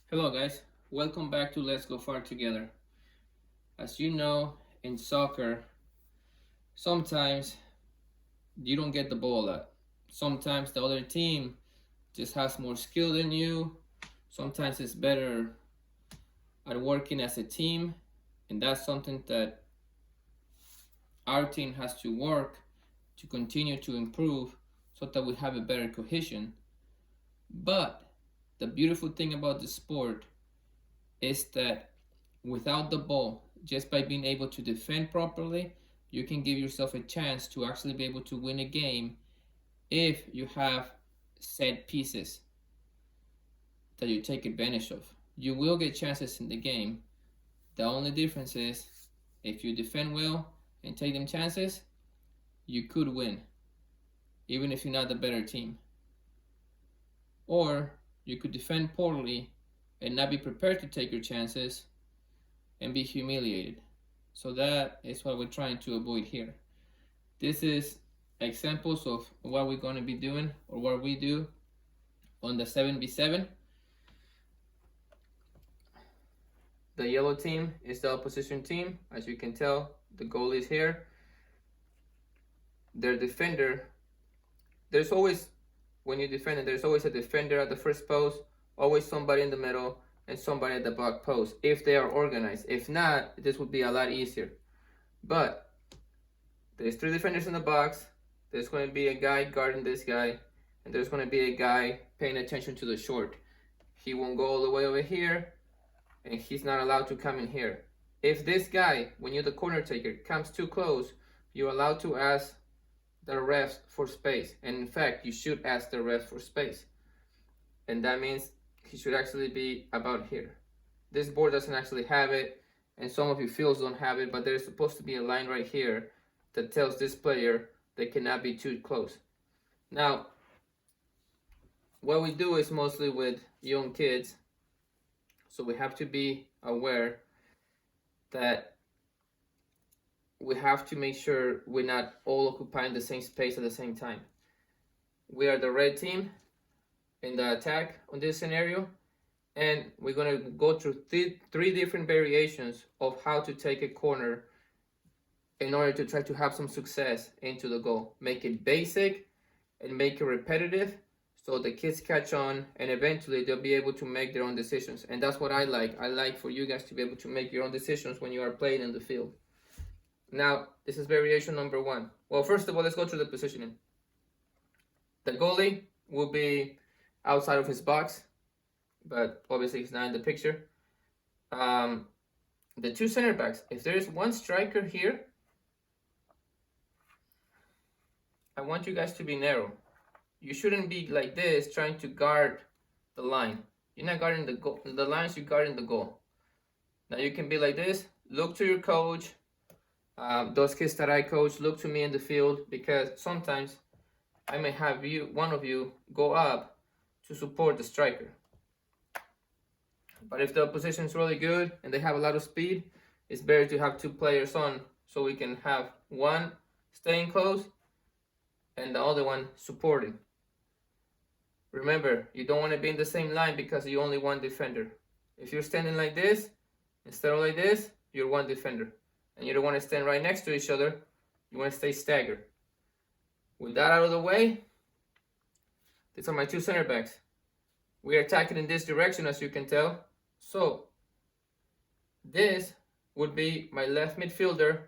Hello, guys. Welcome back to Let's Go Far Together. As you know, in soccer, sometimes you don't get the ball a lot. Sometimes the other team just has more skill than you. Sometimes it's better at working as a team, and that's something that our team has to work to continue to improve so that we have a better cohesion. But the beautiful thing about the sport is that without the ball, just by being able to defend properly, you can give yourself a chance to actually be able to win a game if you have set pieces that you take advantage of. You will get chances in the game. The only difference is if you defend well and take them chances, you could win, even if you're not the better team. Or you could defend poorly and not be prepared to take your chances and be humiliated. So that is what we're trying to avoid here. This is examples of what we're going to be doing or what we do on the 7v7. The yellow team is the opposition team. As you can tell, the goalie is here. Their defender, there's always, when you defend it, there's always a defender at the first post, always somebody in the middle, and somebody at the back post, if they are organized. If not, this would be a lot easier. But there's three defenders in the box. There's going to be a guy guarding this guy, and there's going to be a guy paying attention to the short. He won't go all the way over here, and he's not allowed to come in here. If this guy, when you're the corner taker, comes too close, you're allowed to ask the refs for space. And in fact, you should ask the refs for space. And that means he should actually be about here. This board doesn't actually have it, and some of you fields don't have it, but there's supposed to be a line right here that tells this player they cannot be too close. Now, what we do is mostly with young kids, so we have to be aware that we have to make sure we're not all occupying the same space at the same time. We are the red team in the attack on this scenario, and we're going to go through three different variations of how to take a corner in order to try to have some success into the goal. Make it basic and make it repetitive so the kids catch on, and eventually they'll be able to make their own decisions. And that's what I like. I like for you guys to be able to make your own decisions when you are playing in the field. Now, this is variation number one. Well, first of all, let's go through the positioning. The goalie will be outside of his box, but obviously he's not in the picture. The two center backs, if there is one striker here, I want you guys to be narrow. You shouldn't be like this trying to guard the line. You're not guarding the goal, the lines, you're guarding the goal. Now you can be like this. Look to your coach. Those kids that I coach, look to me in the field, because sometimes I may have one of you go up to support the striker. But if the opposition is really good and they have a lot of speed, it's better to have two players on so we can have one staying close and the other one supporting. Remember, you don't want to be in the same line because you only one defender. If you're standing like this, instead of like this, you're one defender. And you don't want to stand right next to each other. You want to stay staggered. With that out of the way, these are my two center backs. We are attacking in this direction, as you can tell. So, this would be my left midfielder.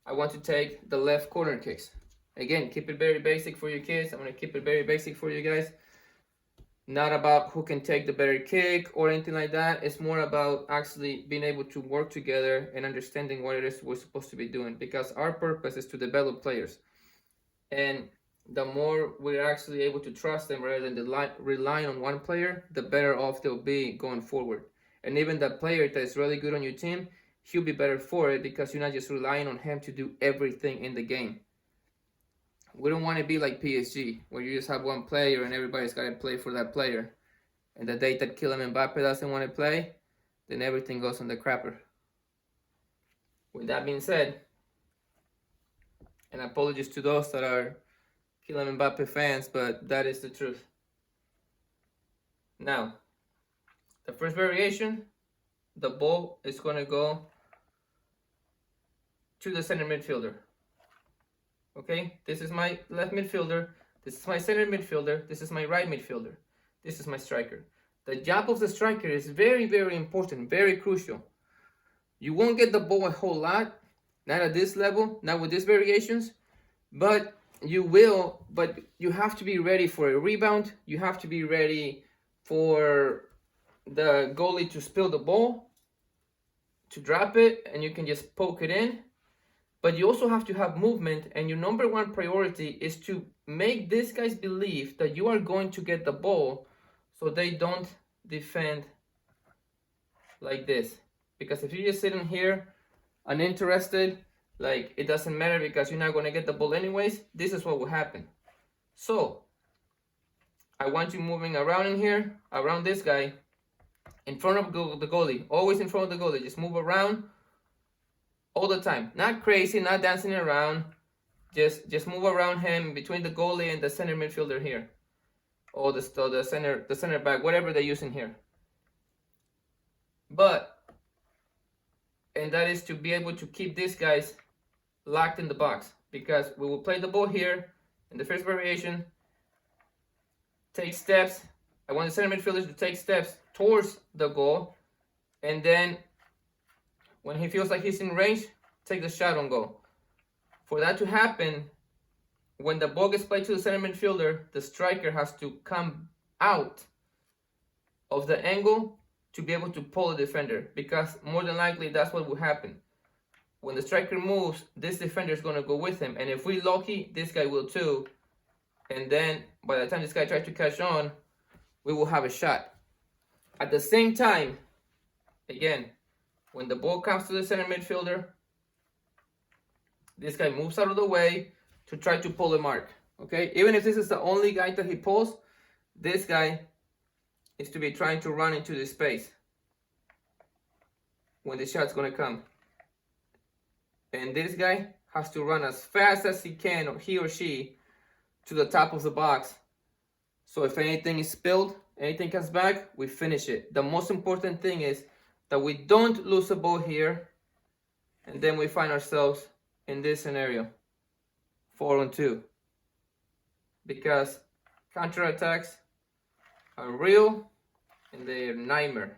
I want to take the left corner kicks. Again, keep it very basic for your kids. I'm going to keep it very basic for you guys. Not about who can take the better kick or anything like that. It's more about actually being able to work together and understanding what it is we're supposed to be doing, because our purpose is to develop players. And the more we're actually able to trust them rather than relying on one player, the better off they'll be going forward. And even the player that is really good on your team, he'll be better for it because you're not just relying on him to do everything in the game. We don't want to be like PSG, where you just have one player and everybody's got to play for that player. And the day that Kylian Mbappe doesn't want to play, then everything goes on the crapper. With that being said, and apologies to those that are Kylian Mbappe fans, but that is the truth. Now, The first variation, the ball is going to go to the center midfielder. Okay, this is my left midfielder, this is my center midfielder, this is my right midfielder, this is my striker. The job of the striker is very, very important, very crucial. You won't get the ball a whole lot, not at this level, not with these variations, but you will. But you have to be ready for a rebound. You have to be ready for the goalie to spill the ball, to drop it, and you can just poke it in. But you also have to have movement, and your number one priority is to make these guys believe that you are going to get the ball, so they don't defend like this. Because if you're just sitting here uninterested, like it doesn't matter because you're not going to get the ball anyways, this is what will happen. So I want you moving around in here, around this guy, in front of the goalie, always in front of the goalie. Just move around all the time, not crazy, not dancing around. Just move around him between the goalie and the center midfielder here, or the center back, whatever they're using here. And that is to be able to keep these guys locked in the box, because we will play the ball here in the first variation, take steps. I want the center midfielders to take steps towards the goal, and then when he feels like he's in range, take the shot on goal. For that to happen, when the ball gets played to the center midfielder, the striker has to come out of the angle to be able to pull the defender, because more than likely that's what will happen. When the striker moves, this defender is going to go with him, and if we're lucky, this guy will too. And then by the time this guy tries to catch on, we will have a shot. At the same time, again, when the ball comes to the center midfielder, this guy moves out of the way to try to pull a mark. Okay, even if this is the only guy that he pulls, this guy is to be trying to run into the space when the shot's going to come. And this guy has to run as fast as he can, or he or she, to the top of the box. So if anything is spilled, anything comes back, we finish it. The most important thing is that we don't lose the ball here, and then we find ourselves in this scenario, 4-on-2. Because counterattacks are real and they're nightmare.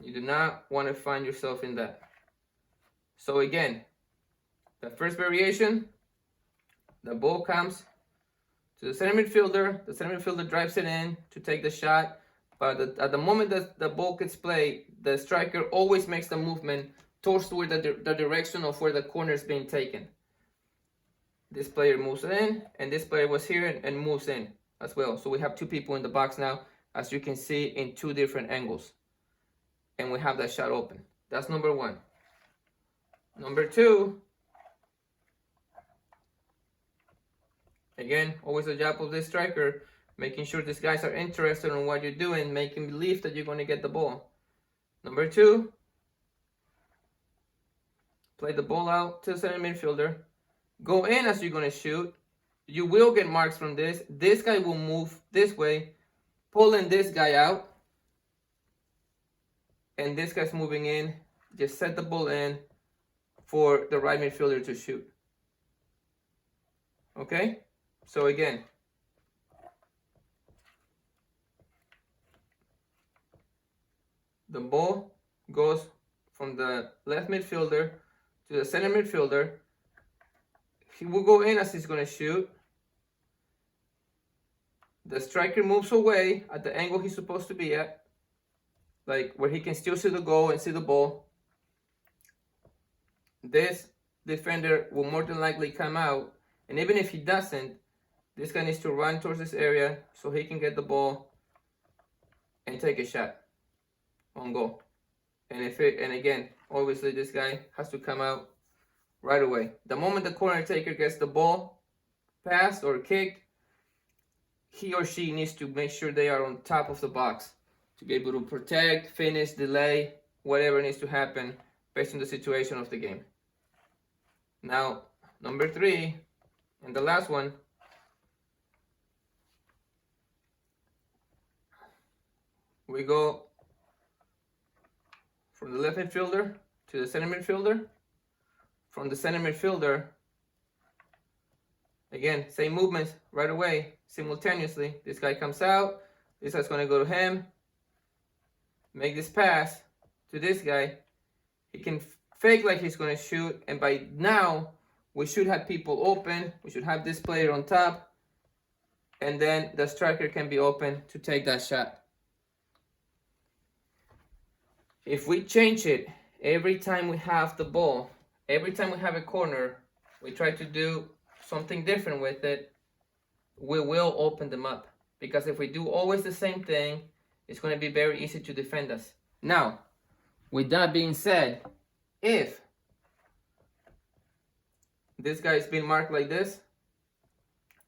You do not want to find yourself in that. So again, the first variation, the ball comes to the center midfielder. The center midfielder drives it in to take the shot. But at the moment that the ball gets played, the striker always makes the movement towards where the direction of where the corner is being taken. This player moves in, and this player was here and moves in as well. So we have two people in the box now, as you can see, in two different angles. And we have that shot open. That's number one. Number two, again, always the job of this striker, making sure these guys are interested in what you're doing, making believe that you're going to get the ball. Number two, play the ball out to the center midfielder. Go in as you're going to shoot. You will get marks from this. This guy will move this way, pulling this guy out. And this guy's moving in. Just set the ball in for the right midfielder to shoot. Okay? So again, the ball goes from the left midfielder to the center midfielder. He will go in as he's going to shoot. The striker moves away at the angle he's supposed to be at, like where he can still see the goal and see the ball. This defender will more than likely come out, and even if he doesn't, this guy needs to run towards this area so he can get the ball and take a shot on goal. And again, obviously this guy has to come out right away. The moment the corner taker gets the ball passed or kicked, he or she needs to make sure they are on top of the box to be able to protect, finish, delay, whatever needs to happen based on the situation of the game. Now, number three, and the last one, we go from the left midfielder to the center midfielder, from the center midfielder, again, same movements right away, simultaneously. This guy comes out, this guy's going to go to him, make this pass to this guy. He can fake like he's going to shoot, and by now, we should have people open. We should have this player on top, and then the striker can be open to take that shot. If we change it every time we have the ball, every time we have a corner, we try to do something different with it, we will open them up. Because if we do always the same thing, it's going to be very easy to defend us. Now, with that being said, if this guy is being marked like this,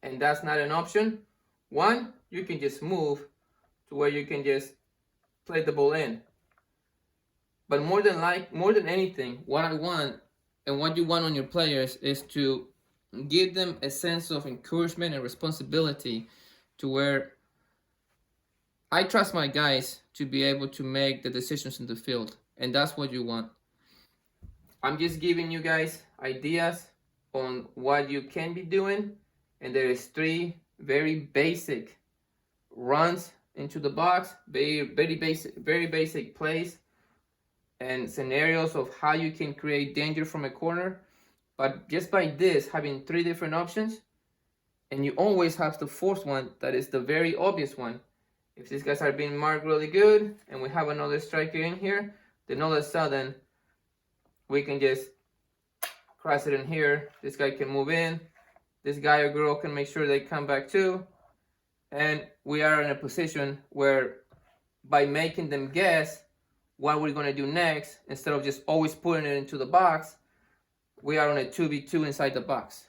and that's not an option, one, you can just move to where you can just play the ball in. But more than anything, what I want and what you want on your players is to give them a sense of encouragement and responsibility to where I trust my guys to be able to make the decisions in the field. And that's what you want. I'm just giving you guys ideas on what you can be doing. And there is 3 very basic runs into the box, very basic plays and scenarios of how you can create danger from a corner. But just by this, having 3 different options, and you always have the 4th one that is the very obvious one. If these guys are being marked really good and we have another striker in here, then all of a sudden we can just cross it in here. This guy can move in. This guy or girl can make sure they come back too. And we are in a position where by making them guess what we're going to do next, instead of just always putting it into the box, we are on a 2v2 inside the box.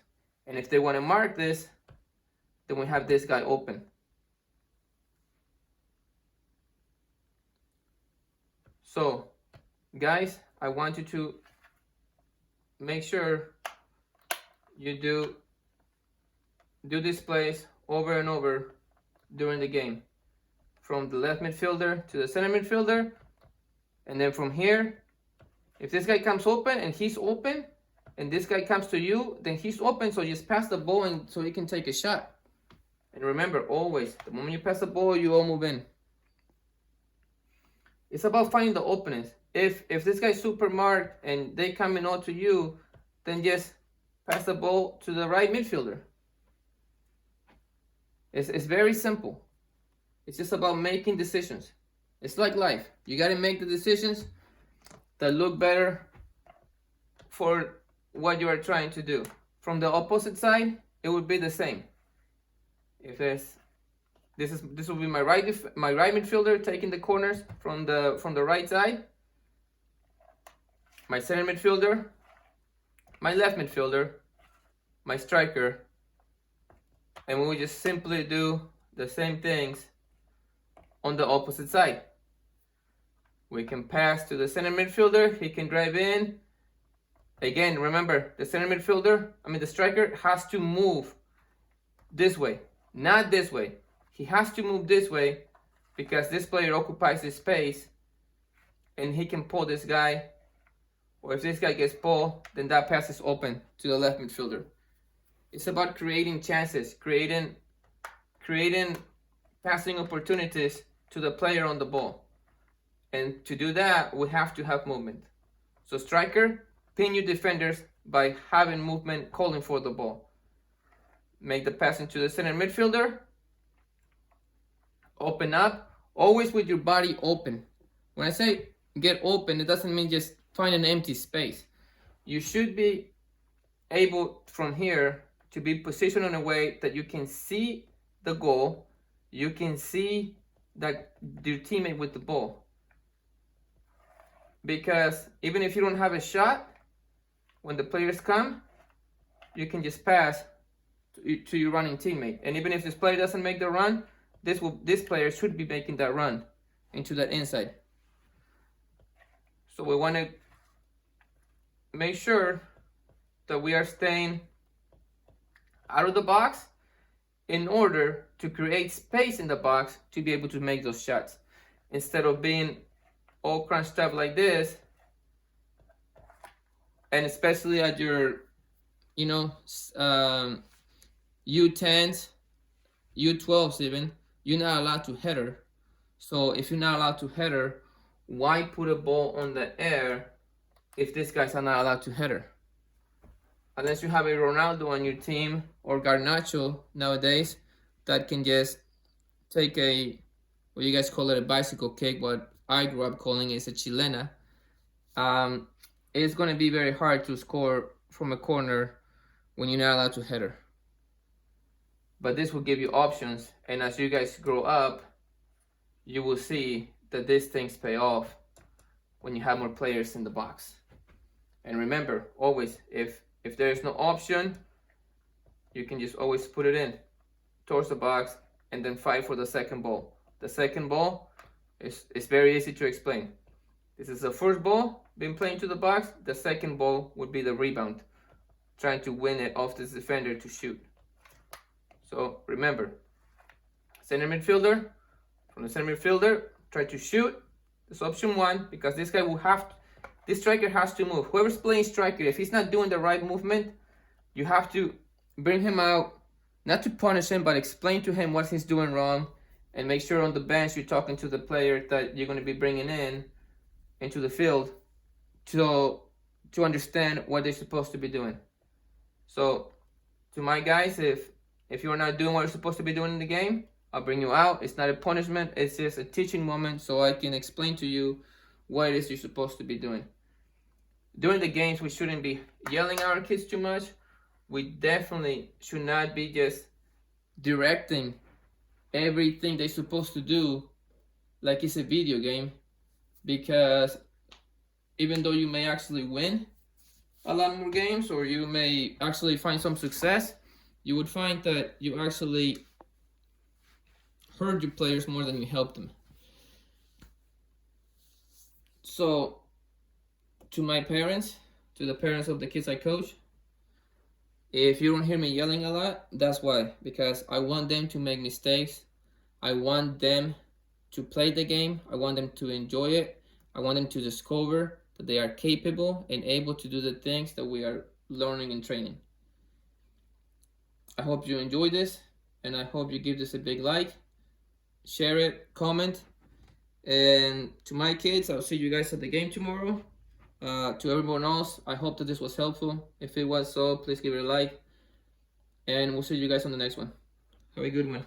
And if they want to mark this, then we have this guy open. So, guys, I want you to make sure you do these plays over and over during the game. From the left midfielder to the center midfielder. And then from here, if this guy comes open and he's open, and this guy comes to you, then he's open, so just pass the ball and so he can take a shot. And remember, always, the moment you pass the ball, you all move in. It's about finding the openings. If this guy's super marked and they come in all to you, then just pass the ball to the right midfielder. It's very simple. It's just about making decisions. It's like life. You got to make the decisions that look better for what you are trying to do. From the opposite side, it would be the same. If this will be my right midfielder taking the corners from the right side. My center midfielder, my left midfielder, my striker, and we will just simply do the same things on the opposite side. We can pass to the center midfielder, he can drive in. Again, remember, the striker has to move this way, not this way. He has to move this way because this player occupies this space and he can pull this guy. Or if this guy gets pulled, then that pass is open to the left midfielder. It's about creating chances, creating passing opportunities to the player on the ball. And to do that, we have to have movement. So striker, pin your defenders by having movement, calling for the ball. Make the pass into the center midfielder. Open up, always with your body open. When I say get open, it doesn't mean just find an empty space. You should be able from here to be positioned in a way that you can see the goal, you can see that your teammate with the ball. Because even if you don't have a shot, when the players come, you can just pass to your running teammate. And even if this player doesn't make the run, this player should be making that run into that inside. So we want to make sure that we are staying out of the box in order to create space in the box to be able to make those shots, instead of being all crunched up like this, and especially at your, you know, U10s, U12s even, you're not allowed to header. So if you're not allowed to header, why put a ball on the air if these guys are not allowed to header? Unless you have a Ronaldo on your team or Garnacho nowadays that can just take a, what you guys call it, a bicycle kick, what I grew up calling is a chilena. It's going to be very hard to score from a corner when you're not allowed to header. But this will give you options, and as you guys grow up, you will see that these things pay off when you have more players in the box. And remember, always, if there is no option, you can just always put it in towards the box and then fight for the second ball. The second ball is very easy to explain. This is the first ball being played to the box. The second ball would be the rebound, trying to win it off this defender to shoot. So remember, center midfielder, from the center midfielder, try to shoot. That's option one, because this guy will have to, this striker has to move. Whoever's playing striker, if he's not doing the right movement, you have to bring him out, not to punish him, but explain to him what he's doing wrong, and make sure on the bench you're talking to the player that you're going to be bringing in into the field to understand what they're supposed to be doing. So to my guys, if you're not doing what you're supposed to be doing in the game, I'll bring you out. It's not a punishment, it's just a teaching moment so I can explain to you what it is you're supposed to be doing. During the games, we shouldn't be yelling at our kids too much. We definitely should not be just directing everything they're supposed to do like it's a video game, because even though you may actually win a lot more games or you may actually find some success, you would find that you actually hurt your players more than you helped them. So to my parents, to the parents of the kids I coach, if you don't hear me yelling a lot, that's why. Because I want them to make mistakes. I want them to play the game. I want them to enjoy it. I want them to discover that they are capable and able to do the things that we are learning and training. I hope you enjoy this, and I hope you give this a big like, share it, comment. And to my kids, I'll see you guys at the game tomorrow. To everyone else, I hope that this was helpful. If it was so, please give it a like. And we'll see you guys on the next one. Have a good one.